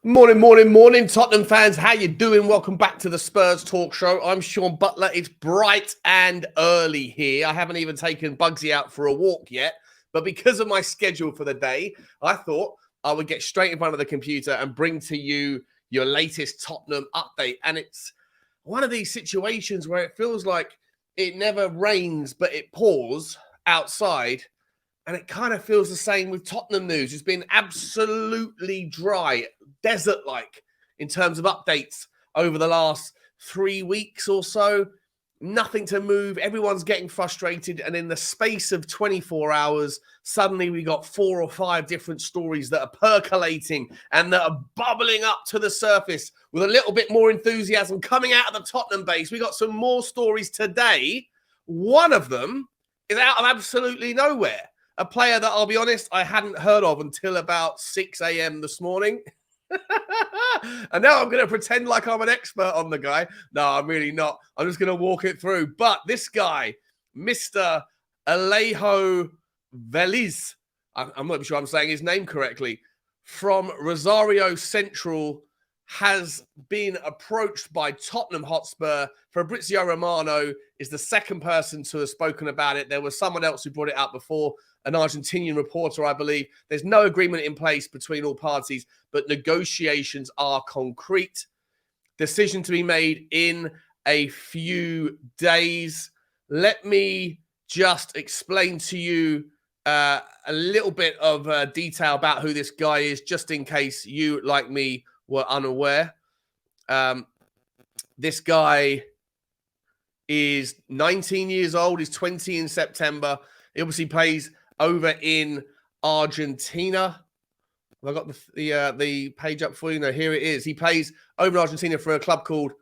Morning, morning, morning, Tottenham fans. How you doing? Welcome back to the Spurs Talk Show. I'm Sean Butler. It's bright and early here. I haven't even taken Bugsy out for a walk yet, but because of my schedule for the day, I thought I would get straight in front of the computer and bring to you your latest Tottenham update. And it's one of these situations where it feels like it never rains, but it pours outside. And it kind of feels the same with Tottenham news. It's been absolutely dry, desert-like in terms of updates over the last 3 weeks or so. Nothing to move. Everyone's getting frustrated. And in the space of 24 hours, suddenly we got 4 or 5 different stories that are percolating and that are bubbling up to the surface with a little bit more enthusiasm coming out of the Tottenham base. We got some more stories today. One of them is out of absolutely nowhere. A player that, I'll be honest, I hadn't heard of until about 6 a.m. this morning. And now I'm going to pretend like I'm an expert on the guy. No, I'm really not. I'm just going to walk it through. But this guy, Mr. Alejo Veliz, I'm not sure I'm saying his name correctly, from Rosario Central, has been approached by Tottenham Hotspur. Fabrizio Romano is the second person to have spoken about it. There was someone else who brought it out before, an Argentinian reporter, I believe. There's no agreement in place between all parties, but negotiations are concrete. Decision to be made in a few days. Let me just explain to you a little bit of detail about who this guy is, just in case you, like me, were unaware. This guy is 19 years old. He's 20 in September. He obviously plays over in Argentina. Have I got the page up for you? No, here it is. He plays over in Argentina for a club called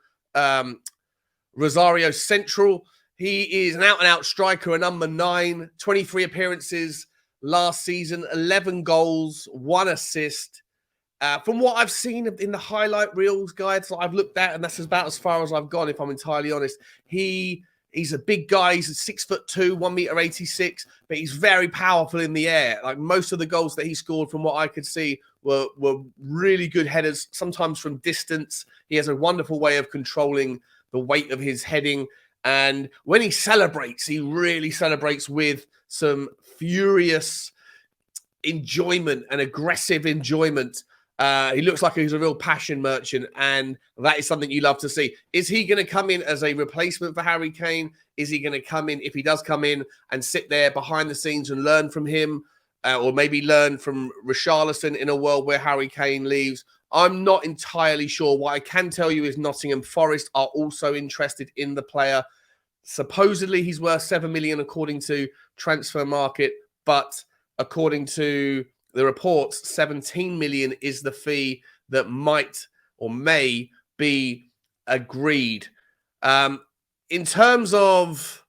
Rosario Central. He is an out-and-out striker, a number 9, 23 appearances last season, 11 goals, 1 assist. From what I've seen in the highlight reels guides that I've looked at, and that's about as far as I've gone, if I'm entirely honest, he's a big guy. He's 6'2", 1.86 m, but he's very powerful in the air. Like most of the goals that he scored, from what I could see, were really good headers, sometimes from distance. He has a wonderful way of controlling the weight of his heading. And when he celebrates, he really celebrates with some furious enjoyment and aggressive enjoyment. He looks like he's a real passion merchant, and that is something you love to see. Is he going to come in as a replacement for Harry Kane? Is he going to come in, if he does come in, and sit there behind the scenes and learn from him, or maybe learn from Richarlison in a world where Harry Kane leaves? I'm not entirely sure. What I can tell you is Nottingham Forest are also interested in the player. Supposedly he's worth 7 million according to Transfer Market, but according to the reports, 17 million is the fee that might or may be agreed. In terms of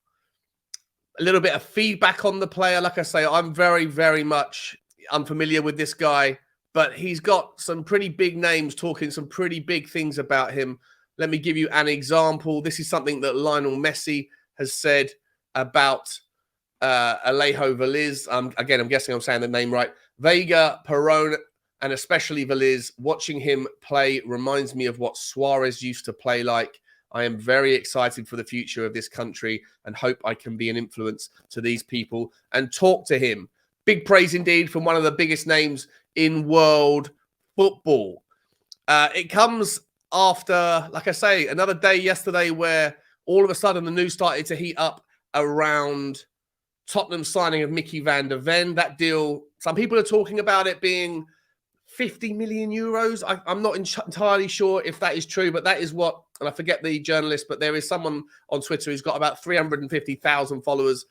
a little bit of feedback on the player, like I say, I'm very, very much unfamiliar with this guy, but he's got some pretty big names talking some pretty big things about him. Let me give you an example. This is something that Lionel Messi has said about Alejo Veliz. Again, I'm guessing I'm saying the name right. Vega, Perón, and especially Veliz, watching him play reminds me of what SUAREZ used to play like. I am very excited for the future of this country and hope I can be an influence to these people and talk to him. Big praise indeed from one of the biggest names in world football. It comes after, like I say, another day yesterday where all of a sudden the news started to heat up around Tottenham signing of Mickey van der Ven. That deal, some people are talking about it being 50 million euros. I'm not entirely sure if that is true, but that is what, and I forget the journalist, but there is someone on Twitter who's got about 350,000 followers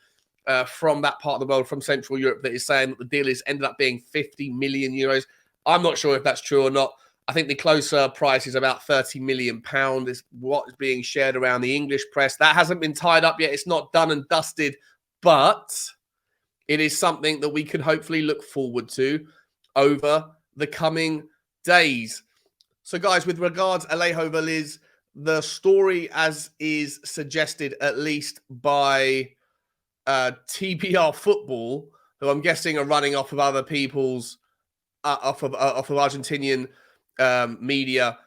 from that part of the world, from Central Europe, that is saying that the deal is ended up being 50 million euros. I'm not sure if that's true or not. I think the closer price is about £30 million is what is being shared around the English press. That hasn't been tied up yet. It's not done and dusted, but it is something that we can hopefully look forward to over the coming days. So, guys, with regards Alejo Veliz, the story, as is suggested at least by TBR Football, who I'm guessing are running off of other people's, off of Argentinian media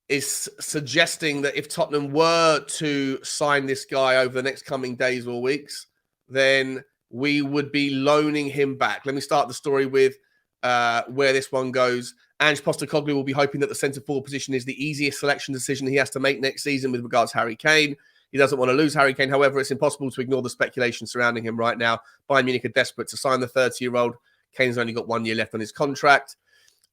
is suggesting that if Tottenham were to sign this guy over the next coming days or weeks, then we would be loaning him back. Let me start the story with where this one goes. Ange Postecoglou will be hoping that the centre-forward position is the easiest selection decision he has to make next season with regards to Harry Kane. He doesn't want to lose Harry Kane. However, it's impossible to ignore the speculation surrounding him right now. Bayern Munich are desperate to sign the 30-year-old. Kane's only got 1 year left on his contract.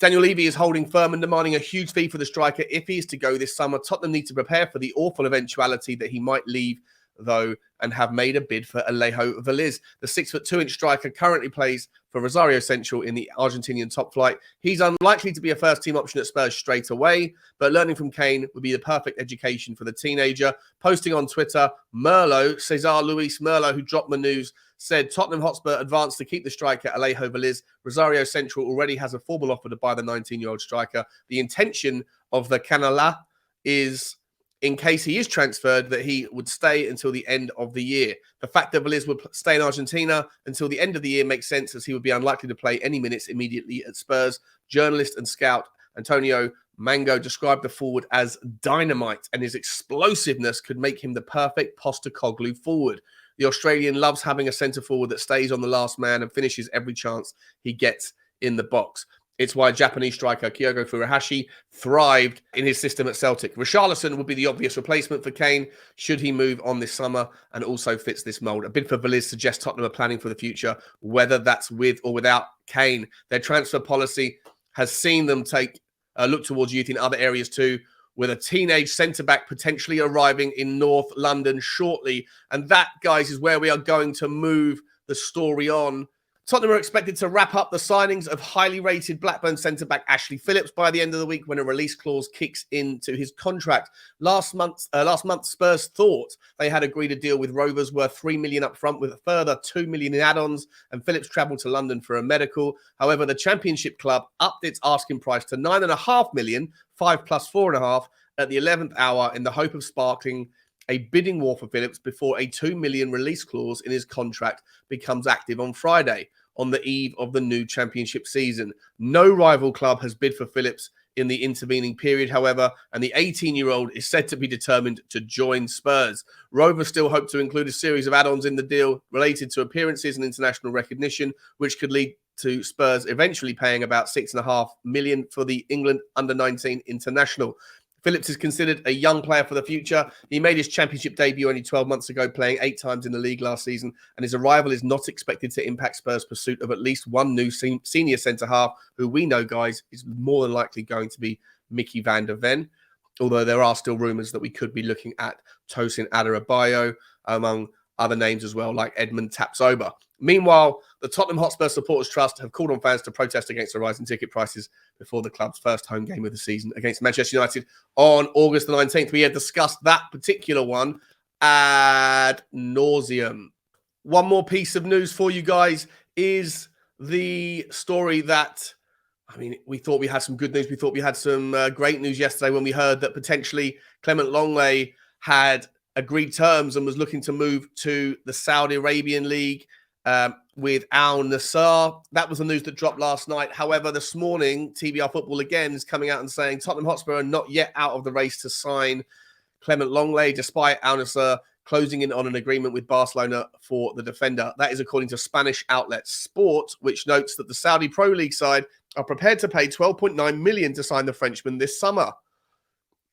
Daniel Levy is holding firm and demanding a huge fee for the striker if he is to go this summer. Tottenham need to prepare for the awful eventuality that he might leave, though, and have made a bid for Alejo Veliz. The 6'2" striker currently plays for Rosario Central in the Argentinian top flight. He's unlikely to be a first-team option at Spurs straight away, but learning from Kane would be the perfect education for the teenager. Posting on Twitter, Cesar Luis Merlo, who dropped the news, said Tottenham Hotspur advanced to keep the striker Alejo Veliz. Rosario Central already has a formal offer to buy the 19-year-old striker. The intention of the Canala is, in case he is transferred, that he would stay until the end of the year. The fact that Veliz would stay in Argentina until the end of the year makes sense, as he would be unlikely to play any minutes immediately at Spurs. Journalist and scout Antonio Mango described the forward as dynamite, and his explosiveness could make him the perfect Postecoglou forward. The Australian loves having a centre-forward that stays on the last man and finishes every chance he gets in the box. It's why Japanese striker Kyogo Furuhashi thrived in his system at Celtic. Richarlison would be the obvious replacement for Kane should he move on this summer, and also fits this mould. A bid for Veliz suggests Tottenham are planning for the future, whether that's with or without Kane. Their transfer policy has seen them look towards youth in other areas too, with a teenage centre-back potentially arriving in North London shortly. And that, guys, is where we are going to move the story on. Tottenham are expected to wrap up the signings of highly rated Blackburn centre-back Ashley Phillips by the end of the week, when a release clause kicks into his contract. Last month, Spurs thought they had agreed a deal with Rovers worth $3 million up front with a further $2 million in add-ons, and Phillips travelled to London for a medical. However, the Championship club upped its asking price to $9.5 million, 5 plus 4.5, at the 11th hour, in the hope of sparking a bidding war for Phillips before a $2 million release clause in his contract becomes active on Friday, on the eve of the new Championship season. No rival club has bid for Phillips in the intervening period, however, and the 18-year-old is said to be determined to join Spurs. Rovers still hope to include a series of add-ons in the deal related to appearances and international recognition, which could lead to Spurs eventually paying about $6.5 million for the England under-19 international. Phillips is considered a young player for the future. He made his Championship debut only 12 months ago, playing 8 times in the league last season, and his arrival is not expected to impact Spurs' pursuit of at least one new senior centre-half, who we know, guys, is more than likely going to be Mickey van der Ven, although there are still rumours that we could be looking at Tosin Adarabioyo, among other names as well, like Edmund Tapsoba. Meanwhile, the Tottenham Hotspur Supporters Trust have called on fans to protest against the rising ticket prices before the club's first home game of the season against Manchester United on August the 19th. We had discussed that particular one ad nauseum. One more piece of news for you guys is the story that, we thought we had some good news. We thought we had some great news yesterday when we heard that potentially Clement Longley had agreed terms and was looking to move to the Saudi Arabian League with Al Nassr. That was the news that dropped last night. However, this morning, TBR Football again is coming out and saying Tottenham Hotspur are not yet out of the race to sign Clement Longley, despite Al Nassr closing in on an agreement with Barcelona for the defender. That is according to Spanish outlet Sport, which notes that the Saudi Pro League side are prepared to pay $12.9 million to sign the Frenchman this summer.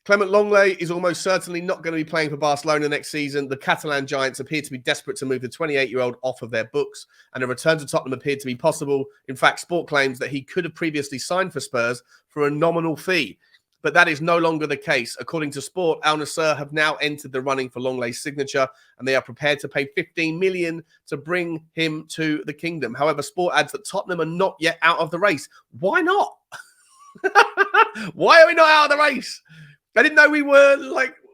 Clement Longley is almost certainly not going to be playing for Barcelona next season. The Catalan Giants appear to be desperate to move the 28-year-old off of their books, and a return to Tottenham appeared to be possible. In fact, Sport claims that he could have previously signed for Spurs for a nominal fee, but that is no longer the case. According to Sport, Al Nassr have now entered the running for Longley's signature, and they are prepared to pay $15 million to bring him to the kingdom. However, Sport adds that Tottenham are not yet out of the race. Why not? Why are we not out of the race? I didn't know we were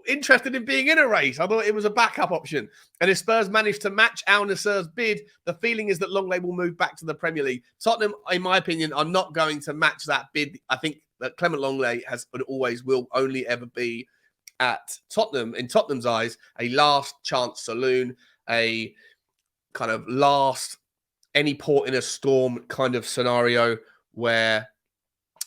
interested in being in a race. I thought it was a backup option. And if Spurs manage to match Al Nassr's bid, the feeling is that Longley will move back to the Premier League. Tottenham, in my opinion, are not going to match that bid. I think that Clement Longley has and always will only ever be at Tottenham, in Tottenham's eyes, a last chance saloon, a kind of last any port in a storm kind of scenario where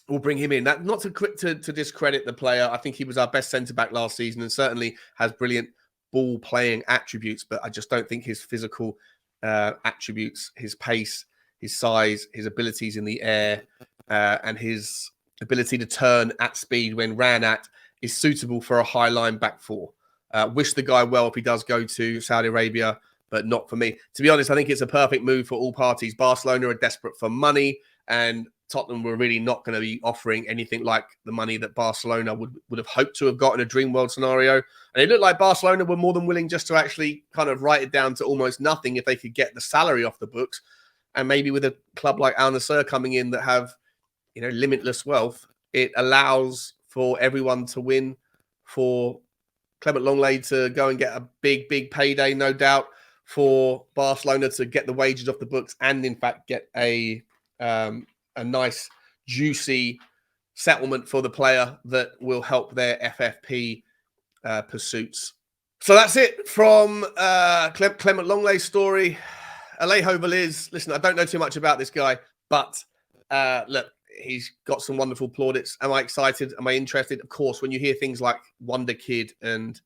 we'll bring him in. That not to discredit the player. I think he was our best centre-back last season and certainly has brilliant ball-playing attributes, but I just don't think his physical attributes, his pace, his size, his abilities in the air, and his ability to turn at speed when ran at is suitable for a high-line back four. Wish the guy well if he does go to Saudi Arabia, but not for me. To be honest, I think it's a perfect move for all parties. Barcelona are desperate for money, and Tottenham were really not going to be offering anything like the money that Barcelona would have hoped to have got in a dream world scenario. And it looked like Barcelona were more than willing just to actually kind of write it down to almost nothing if they could get the salary off the books. And maybe with a club like Al Nassr coming in that have, limitless wealth, it allows for everyone to win, for Clement Longley to go and get a big, big payday, no doubt, for Barcelona to get the wages off the books and, in fact, get a nice, juicy settlement for the player that will help their FFP pursuits. So that's it from Clement Longley's story. Alejo Veliz. Listen, I don't know too much about this guy, but look, he's got some wonderful plaudits. Am I excited? Am I interested? Of course, when you hear things like WONDERKID and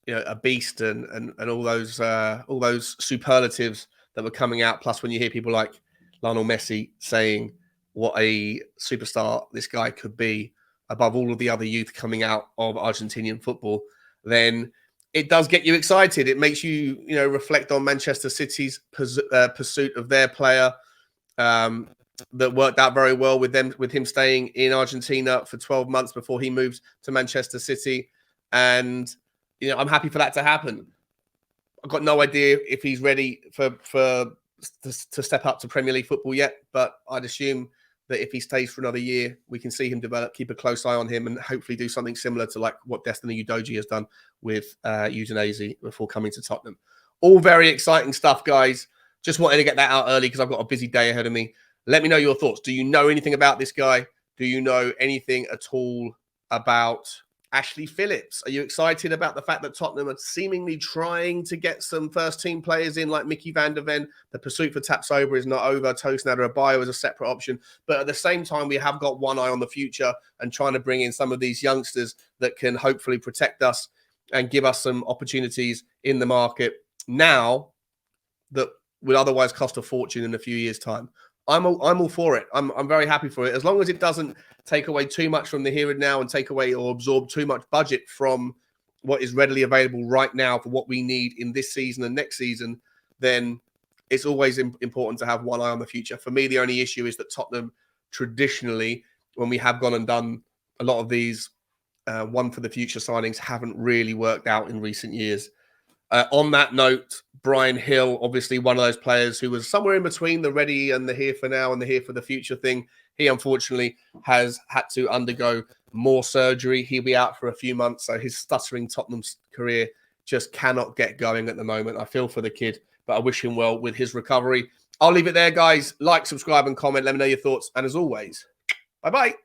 a beast and all those superlatives that were coming out, plus when you hear people like Lionel Messi saying what a superstar this guy could be above all of the other youth coming out of Argentinian football, then it does get you excited. It makes you, reflect on Manchester City's pursuit of their player that worked out very well with him staying in Argentina for 12 months before he moved to Manchester City. And, I'm happy for that to happen. I've got no idea if he's ready to step up to Premier League football yet, but I'd assume that if he stays for another year, we can see him develop, keep a close eye on him, and hopefully do something similar to like what Destiny Udogie has done with Udinese before coming to Tottenham. All very exciting stuff, guys. Just wanted to get that out early because I've got a busy day ahead of me. Let me know your thoughts. Do you know anything about this guy? Do you know anything at all about Ashley Phillips? Are you excited about the fact that Tottenham are seemingly trying to get some first-team players in like Mickey van der Ven? The pursuit for Tapsoba is not over. Tosin Adebayo is a separate option. But at the same time, we have got one eye on the future and trying to bring in some of these youngsters that can hopefully protect us and give us some opportunities in the market now that would otherwise cost a fortune in a few years' time. I'm all for it. I'm very happy for it. As long as it doesn't take away too much from the here and now and take away or absorb too much budget from what is readily available right now for what we need in this season and next season, then it's always important to have one eye on the future. For me, the only issue is that Tottenham traditionally, when we have gone and done a lot of these one for the future signings, haven't really worked out in recent years. On that note, Brian Hill, obviously one of those players who was somewhere in between the ready and the here for now and the here for the future thing. He unfortunately has had to undergo more surgery. He'll be out for a few months. So his stuttering Tottenham's career just cannot get going at the moment. I feel for the kid, but I wish him well with his recovery. I'll leave it there, guys. Like, subscribe, and comment. Let me know your thoughts. And as always, bye-bye.